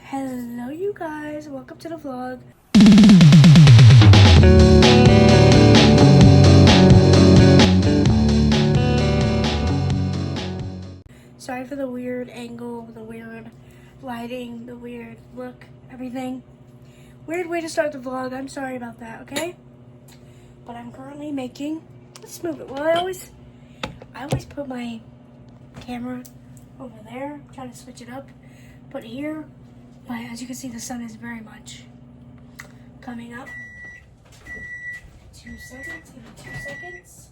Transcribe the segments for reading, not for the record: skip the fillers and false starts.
Hello you guys, welcome to the vlog. Sorry for the weird angle, the weird lighting, the weird look, everything. Weird way to start the vlog, I'm sorry about that, okay? But I'm currently making, let's move it. Well, I always put my camera over there, try to switch it up, put it here. But as you can see, the sun is very much coming up. 2 seconds, give me 2 seconds.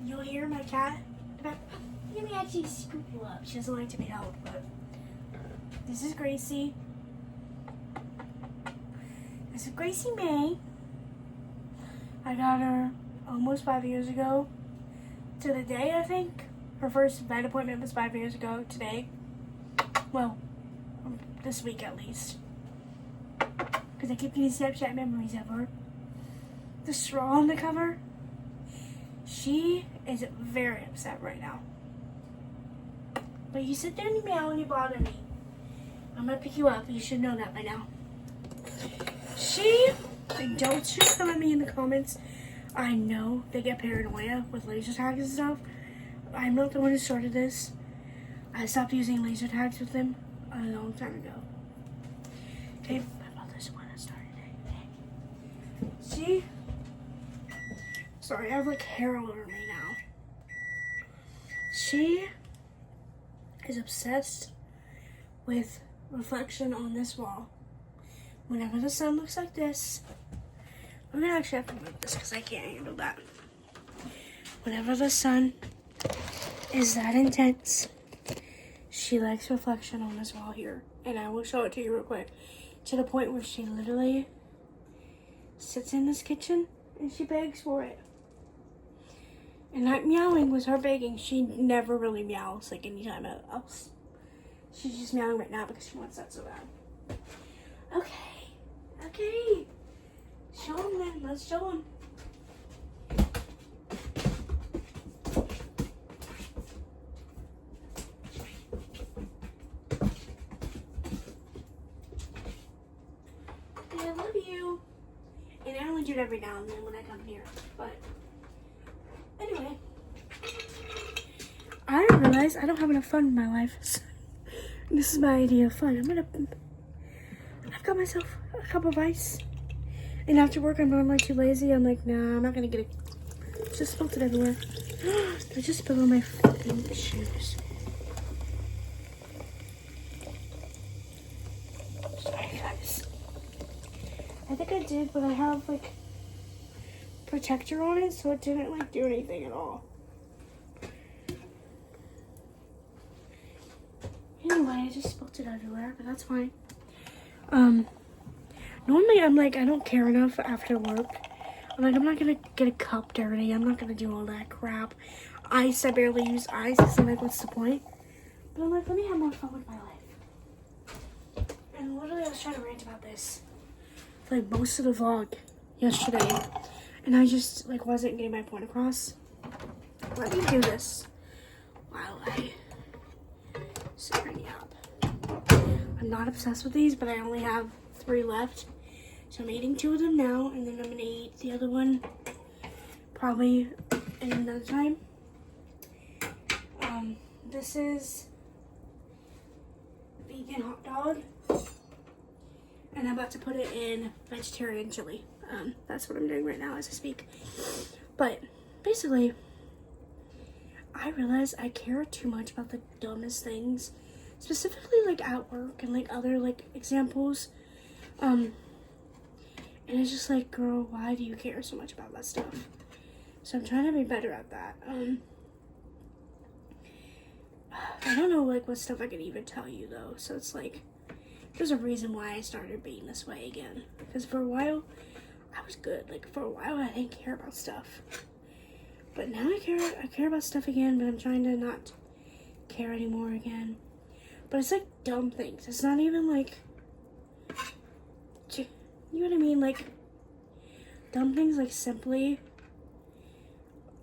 You'll hear my cat. Let me actually scoop you up. She doesn't like to be held, but this is Gracie. This is Gracie May. I got her almost 5 years ago. To the day, I think. Her first vet appointment was 5 years ago today. Well, this week at least. Because I keep getting Snapchat memories of her. The straw on the cover. She is very upset right now. But you sit there and you meow and you bother me. I'm going to pick you up. You should know that by now. And don't you come at me in the comments. I know they get paranoia with laser tags and stuff. I'm not the one who started this. I stopped using laser tags with them a long time ago. Okay, my mother's the one that started it. See? Sorry, I have like hair all over me now. She is obsessed with reflection on this wall. Whenever the sun looks like this, I'm gonna actually have to move this because I can't handle that. Whenever the sun is that intense, she likes reflection on this wall here. And I will show it to you real quick. To the point where she literally sits in this kitchen and she begs for it. And that meowing was her begging. She never really meows like anytime else. She's just meowing right now because she wants that so bad. Okay. Show him then. Let's show him. I love you. And I only do it every now and then when I come here. But anyway, I realize I don't have enough fun in my life. This is my idea of fun. I've got myself a cup of ice. And after work, I'm normally too lazy. I'm like, nah, I'm not gonna get it. Just spilled it everywhere. I just spilled on my fucking shoes. Sorry, guys. I think I did, but I have like protector on it, so it didn't like do anything at all. Anyway, I just spilled it everywhere, but that's fine. Normally I'm like, I don't care enough after work. I'm like, I'm not gonna get a cup dirty. I'm not gonna do all that crap. Ice, I barely use ice. So I'm like, what's the point? But I'm like, let me have more fun with my life. And literally I was trying to rant about this for like most of the vlog yesterday. And I just like wasn't getting my point across. Let me do this while I sit Brittany up. I'm not obsessed with these, but I only have 3 left. So I'm eating 2 of them now, and then I'm gonna eat the other one probably in another time. This is vegan hot dog, and I'm about to put it in vegetarian chili. That's what I'm doing right now as I speak. But basically, I realize I care too much about the dumbest things, specifically like at work and like other like examples. And it's just like, girl, why do you care so much about that stuff? So I'm trying to be better at that. I don't know like what stuff I could even tell you though. So it's like, there's a reason why I started being this way again. Because for a while, I was good. Like for a while, I didn't care about stuff. But now I care about stuff again, but I'm trying to not care anymore again. But it's like dumb things. It's not even like, you know what I mean? Like, dumb things like simply,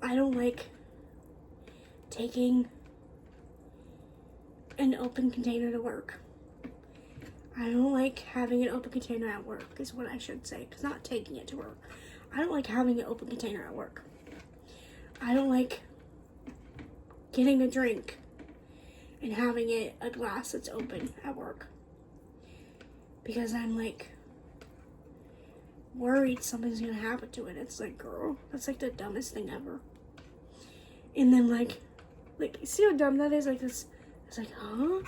I don't like taking an open container to work. I don't like having an open container at work, is what I should say, because not taking it to work. I don't like having an open container at work. I don't like getting a drink and having it a glass that's open at work, because I'm like worried something's gonna happen to it. It's like, girl, that's like the dumbest thing ever. And then like see how dumb that is? Like this, it's like, huh?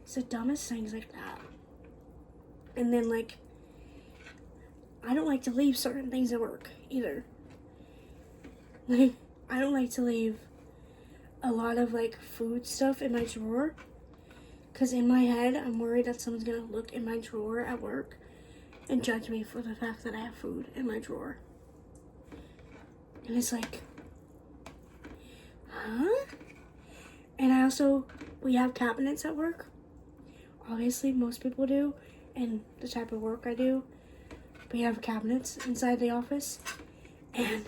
It's the dumbest things like that. And then like, I don't like to leave certain things at work either. Like, I don't like to leave a lot of like food stuff in my drawer, because in my head I'm worried that someone's gonna look in my drawer at work and judge me for the fact that I have food in my drawer. And it's like, huh? And I also, we have cabinets at work. Obviously, most people do, and the type of work I do. We have cabinets inside the office, and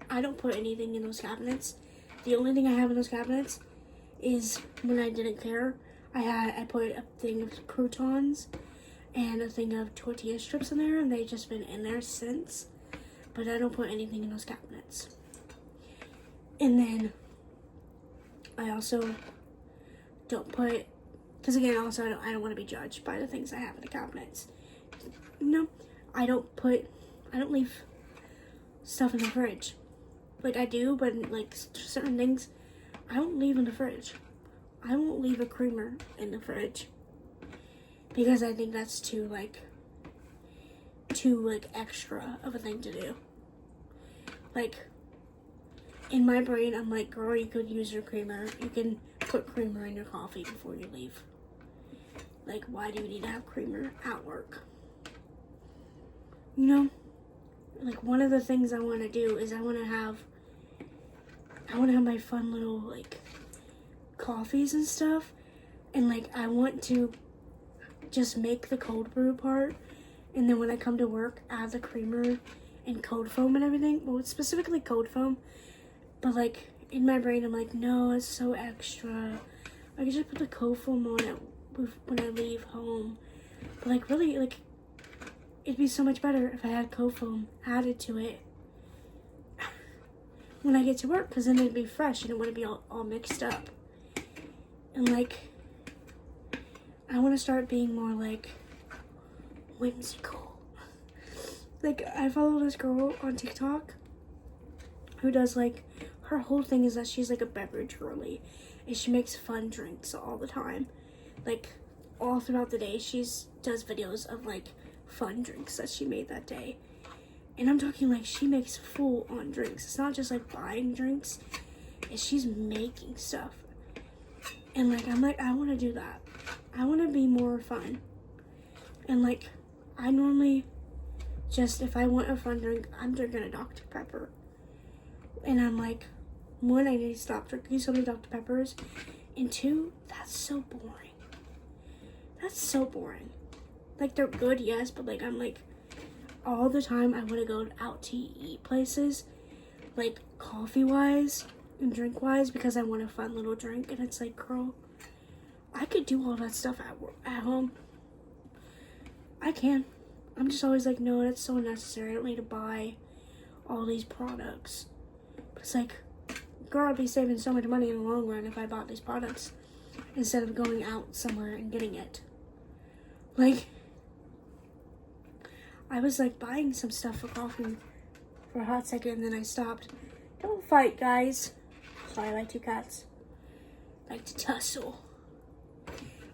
I don't put anything in those cabinets. The only thing I have in those cabinets is, when I didn't care, I put a thing of croutons and a thing of tortilla strips in there, and they've just been in there since. But I don't put anything in those cabinets. And then I also don't put, because again, also I don't want to be judged by the things I have in the cabinets. No, I don't leave stuff in the fridge. Like, I do, but like certain things I don't leave in the fridge. I won't leave a creamer in the fridge, because I think that's too extra of a thing to do. Like, in my brain, I'm like, girl, you could use your creamer. You can put creamer in your coffee before you leave. Like, why do you need to have creamer at work? You know, like, one of the things I want to do is I want to have my fun little, like, coffees and stuff. And, like, I want to just make the cold brew part, and then when I come to work, add the creamer and cold foam and everything. Well, it's specifically cold foam, but like in my brain, I'm like, no, it's so extra. I could just put the cold foam on it when I leave home. But like, really, like, it'd be so much better if I had cold foam added to it when I get to work, because then it'd be fresh and it wouldn't be all mixed up. And like, I want to start being more like whimsical. Like, I follow this girl on TikTok who does, like, her whole thing is that she's like a beverage girly, and she makes fun drinks all the time. Like, all throughout the day, does videos of like fun drinks that she made that day. And I'm talking like she makes full on drinks. It's not just like buying drinks, she's making stuff. And like, I'm like, I want to do that. I want to be more fun. And like, I normally just, if I want a fun drink, I'm drinking a Dr. Pepper. And I'm like, one, I need to stop drinking so many Dr. Peppers. And two, that's so boring. That's so boring. Like, they're good, yes, but like, I'm like, all the time I want to go out to eat places, like coffee-wise and drink-wise, because I want a fun little drink. And it's like, girl, I could do all that stuff at home. I can. I'm just always like, no, that's so unnecessary. I don't need to buy all these products. But it's like, girl, I'd be saving so much money in the long run if I bought these products instead of going out somewhere and getting it. Like, I was like buying some stuff for coffee for a hot second, and then I stopped. Don't fight, guys. Sorry, my two cats like to tussle.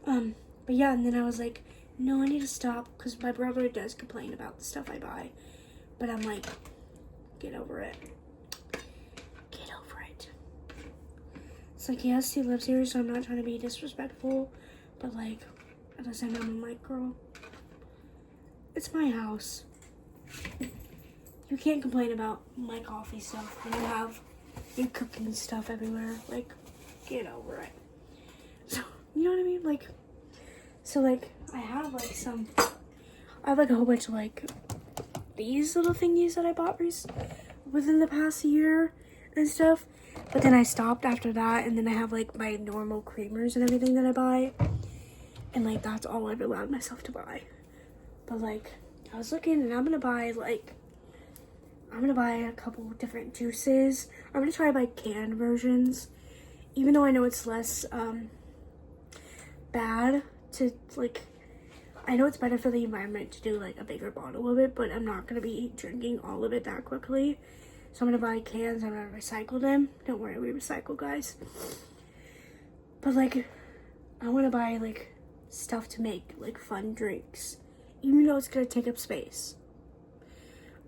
But yeah, and then I was like, no, I need to stop, because my brother does complain about the stuff I buy. But I'm like, get over it. Get over it. It's like, yes, he lives here, so I'm not trying to be disrespectful. But like, at the same time, I'm like, girl, it's my house. You can't complain about my coffee stuff when you have your cooking stuff everywhere. Like, get over it. So, you know what I mean? Like, so like, I have like a whole bunch of like these little thingies that I bought within the past year and stuff. But then I stopped after that, and then I have like my normal creamers and everything that I buy. And like that's all I've allowed myself to buy. But like I was looking, and I'm gonna buy a couple different juices. I'm gonna try to buy canned versions, even though I know it's less bad to like. I know it's better for the environment to do like a bigger bottle of it, but I'm not gonna be drinking all of it that quickly. So I'm gonna buy cans. I'm gonna recycle them. Don't worry, we recycle, guys. But like, I want to buy like stuff to make like fun drinks, even though it's gonna take up space.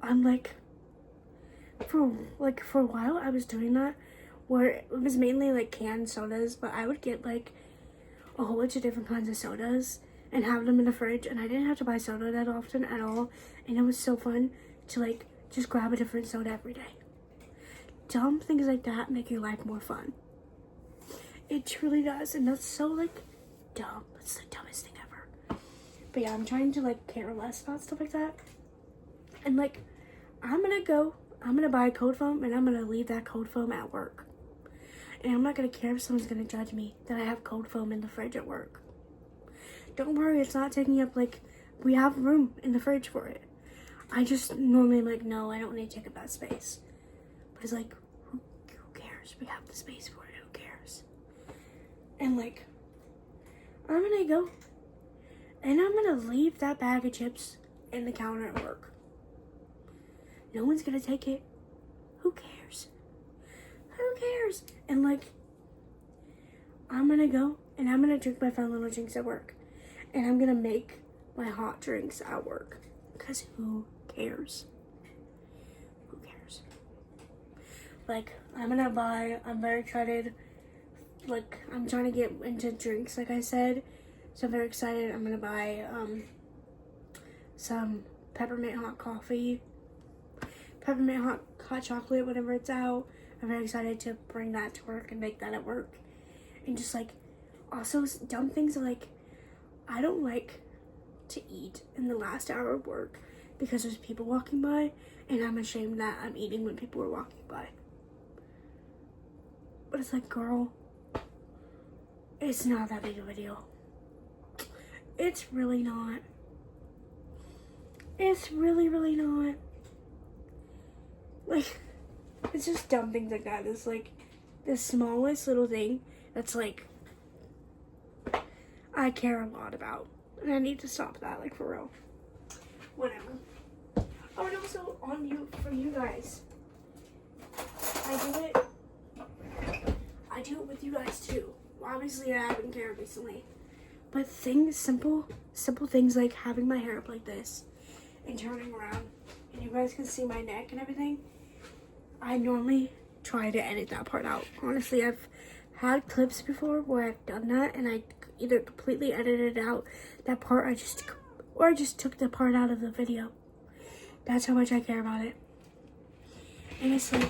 I'm like, for a while I was doing that, where it was mainly like canned sodas, but I would get like a whole bunch of different kinds of sodas and have them in the fridge, and I didn't have to buy soda that often at all, and it was so fun to like just grab a different soda every day. Dumb things like that make your life more fun. It truly does, and that's so like dumb. It's the dumbest thing ever. But yeah, I'm trying to like care less about stuff like that. And like, I'm gonna buy cold foam, and I'm gonna leave that cold foam at work. And I'm not gonna care if someone's gonna judge me that I have cold foam in the fridge at work. Don't worry, it's not taking up like, we have room in the fridge for it. I just normally am like, no, I don't need to take up that space. But it's like, who cares? We have the space for it, who cares? And like, I'm gonna go, and I'm gonna leave that bag of chips in the counter at work. No one's gonna take it. Who cares? Who cares? And like, I'm gonna go, and I'm gonna drink my fun little drinks at work. And I'm gonna make my hot drinks at work. Because who cares? Who cares? Like, I'm very excited. Like, I'm trying to get into drinks, like I said. So I'm very excited. I'm gonna buy some peppermint hot coffee, peppermint hot chocolate whenever it's out. I'm very excited to bring that to work and make that at work. And just like, also dumb things like, I don't like to eat in the last hour of work because there's people walking by, and I'm ashamed that I'm eating when people are walking by. But it's like, girl, it's not that big of a deal. It's really not. It's really, really not. Like, it's just dumb things like that. It's like the smallest little thing that's like, I care a lot about. And I need to stop that, like, for real. Whatever. Oh, and also, for you guys, I do it with you guys too. Obviously, I haven't cared recently. But simple things like having my hair up like this and turning around, and you guys can see my neck and everything. I normally try to edit that part out. Honestly, I've had clips before where I've done that, and I either completely edited out that part, or I just took the part out of the video. That's how much I care about it. And it's like,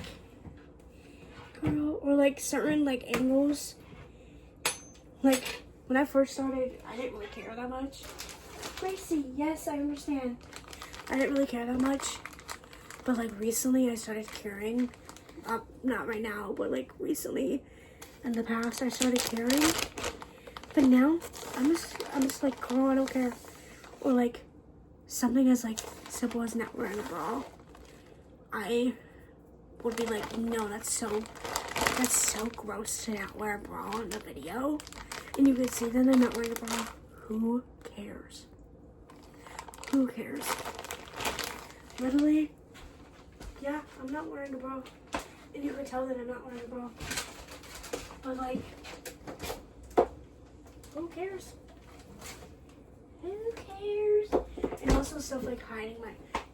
girl, or like certain like angles. Like when I first started, I didn't really care that much. Gracie, yes, I understand. I didn't really care that much. But like recently I started caring. Not right now, but like recently in the past I started caring. But now I'm just like, girl, I don't care. Or like something as like simple as not wearing a bra. I would be like, no, that's so gross to not wear a bra in the video. And you can see that I'm not wearing a bra. Who cares? Who cares? Literally, yeah, I'm not wearing a bra. And you can tell that I'm not wearing a bra. But like, who cares? Who cares? And also stuff like hiding my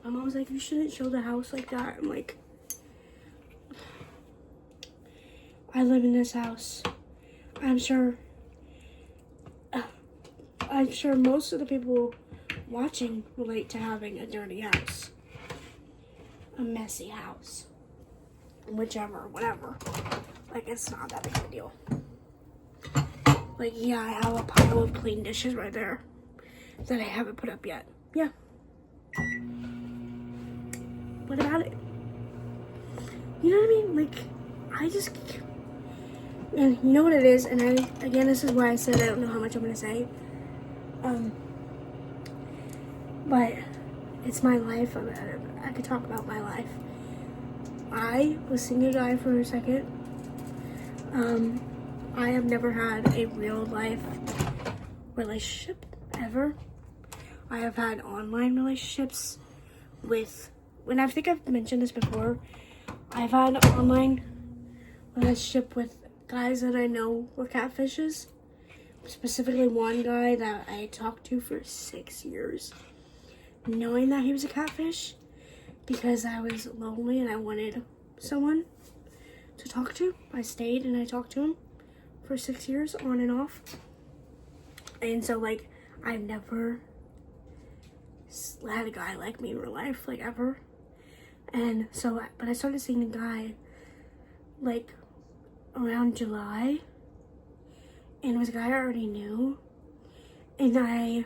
mom's like, you shouldn't show the house like that. I'm like, I live in this house. I'm sure most of the people watching relate to having a dirty house. A messy house. Whichever, whatever. Like, it's not that big of a deal. Like, yeah, I have a pile of clean dishes right there that I haven't put up yet. Yeah. What about it? You know what I mean? Like, And you know what it is, and again, this is why I said I don't know how much I'm going to say. But it's my life. I could talk about my life. I was seeing a guy for a second. I have never had a real life relationship ever. I have had online relationships with, and I think I've mentioned this before, I've had an online relationship with guys that I know were catfishes. Specifically one guy that I talked to for 6 years, knowing that he was a catfish because I was lonely and I wanted someone to talk to. I stayed and I talked to him for 6 years on and off. And so like I've never had a guy like me in real life, like ever. And so, but I started seeing a guy like around July, and it was a guy I already knew, and I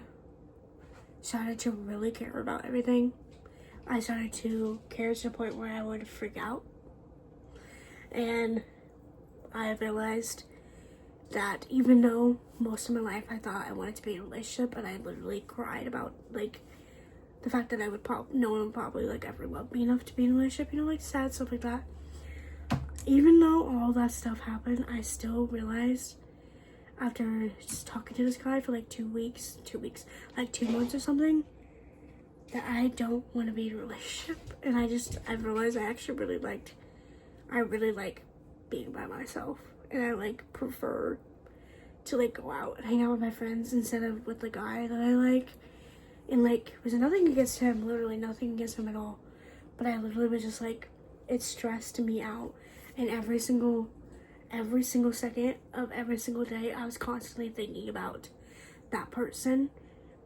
started to really care about everything. I started to care to the point where I would freak out, and I realized that even though most of my life I thought I wanted to be in a relationship, and I literally cried about like the fact that no one would probably like ever love me enough to be in a relationship, you know, like sad stuff like that. Even though all that stuff happened, I still realized after just talking to this guy for like 2 weeks, like 2 months or something, that I don't want to be in a relationship. And I realized I really like being by myself. And I like prefer to like go out and hang out with my friends instead of with the guy that I like. And like, there's nothing against him, literally nothing against him at all. But I literally was just like, it stressed me out. And every single second of every single day, I was constantly thinking about that person,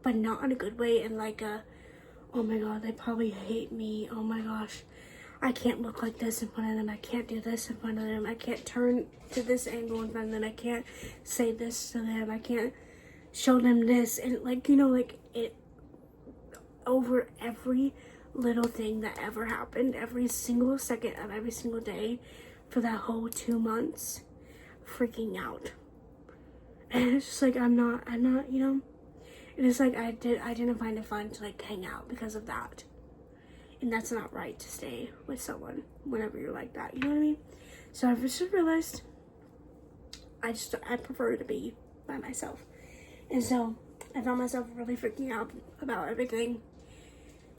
but not in a good way. And like oh my god, they probably hate me. Oh my gosh, I can't look like this in front of them. I can't do this in front of them. I can't turn to this angle in front of them. I can't say this to them. I can't show them this. And like, you know, like it over every little thing that ever happened, every single second of every single day for that whole 2 months, freaking out. And it's just like I'm not, you know, and it's like I didn't find it fun to like hang out because of that. And that's not right to stay with someone whenever you're like that, you know what I mean? So I've just realized I prefer to be by myself. And so I found myself really freaking out about everything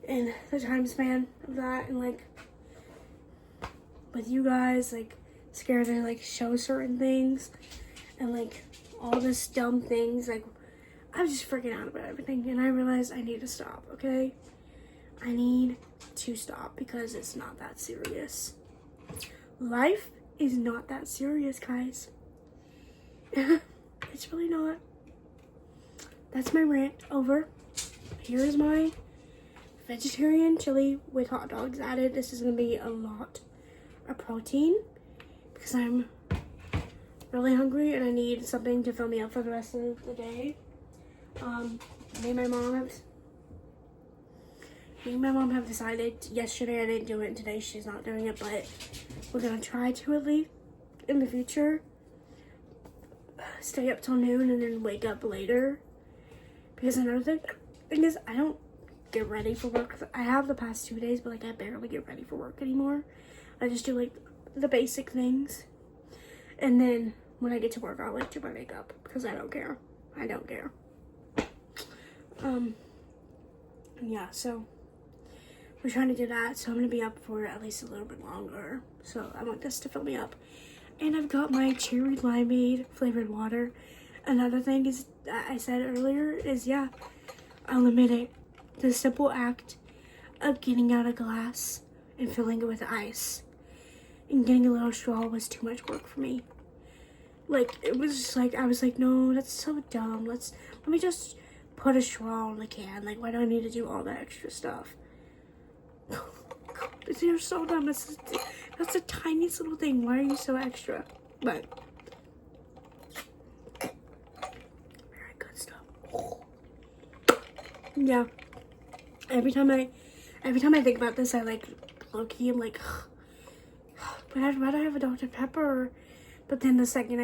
in the time span of that, and like with you guys, like scared to like show certain things and like all this dumb things. Like I was just freaking out about everything, and I realized I need to stop, okay? I need to stop because it's not that serious. Life is not that serious, guys. It's really not. That's my rant over. Here is my vegetarian chili with hot dogs added. This is gonna be a lot of protein because I'm really hungry and I need something to fill me up for the rest of the day. Me and my mom have decided yesterday. I didn't do it, and today she's not doing it, but we're gonna try to at least in the future stay up till noon and then wake up later. Because another thing is, I don't get ready for work. I have the past 2 days, but like I barely get ready for work anymore. I just do like the basic things, and then when I get to work, I'll like do my makeup because I don't care. Yeah, so we're trying to do that. So I'm gonna be up for at least a little bit longer. So I want this to fill me up. And I've got my cherry limeade flavored water. Another thing is that I said earlier is, yeah, I'll admit it. The simple act of getting out a glass and filling it with ice and getting a little straw was too much work for me. Like, it was just like, I was like, no, that's so dumb. Let me just put a straw in the can. Like, why do I need to do all that extra stuff? You're so dumb. That's the tiniest little thing. Why are you so extra? But very good stuff. Yeah. Every time I think about this, I like low key. I'm like, but I'd rather have a Dr. Pepper. But then the second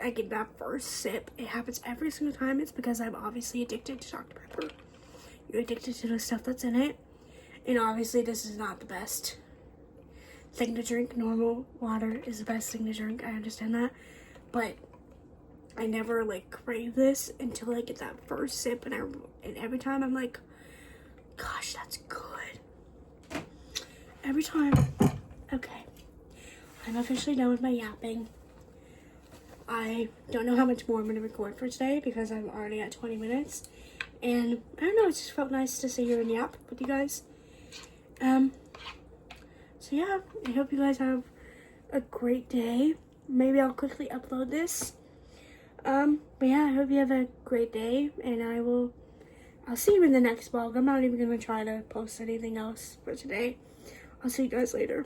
I get that first sip, it happens every single time. It's because I'm obviously addicted to Dr. Pepper. You're addicted to the stuff that's in it. And obviously this is not the best thing to drink. Normal water is the best thing to drink. I understand that. But I never like crave this until I get that first sip, and every time I'm like, gosh, that's good. Every time. Okay. I'm officially done with my yapping. I don't know how much more I'm going to record for today because I'm already at 20 minutes. And I don't know, it just felt nice to sit here and yap with you guys. So yeah, I hope you guys have a great day. Maybe I'll quickly upload this. But yeah, I hope you have a great day, and I'll see you in the next vlog. I'm not even going to try to post anything else for today. I'll see you guys later.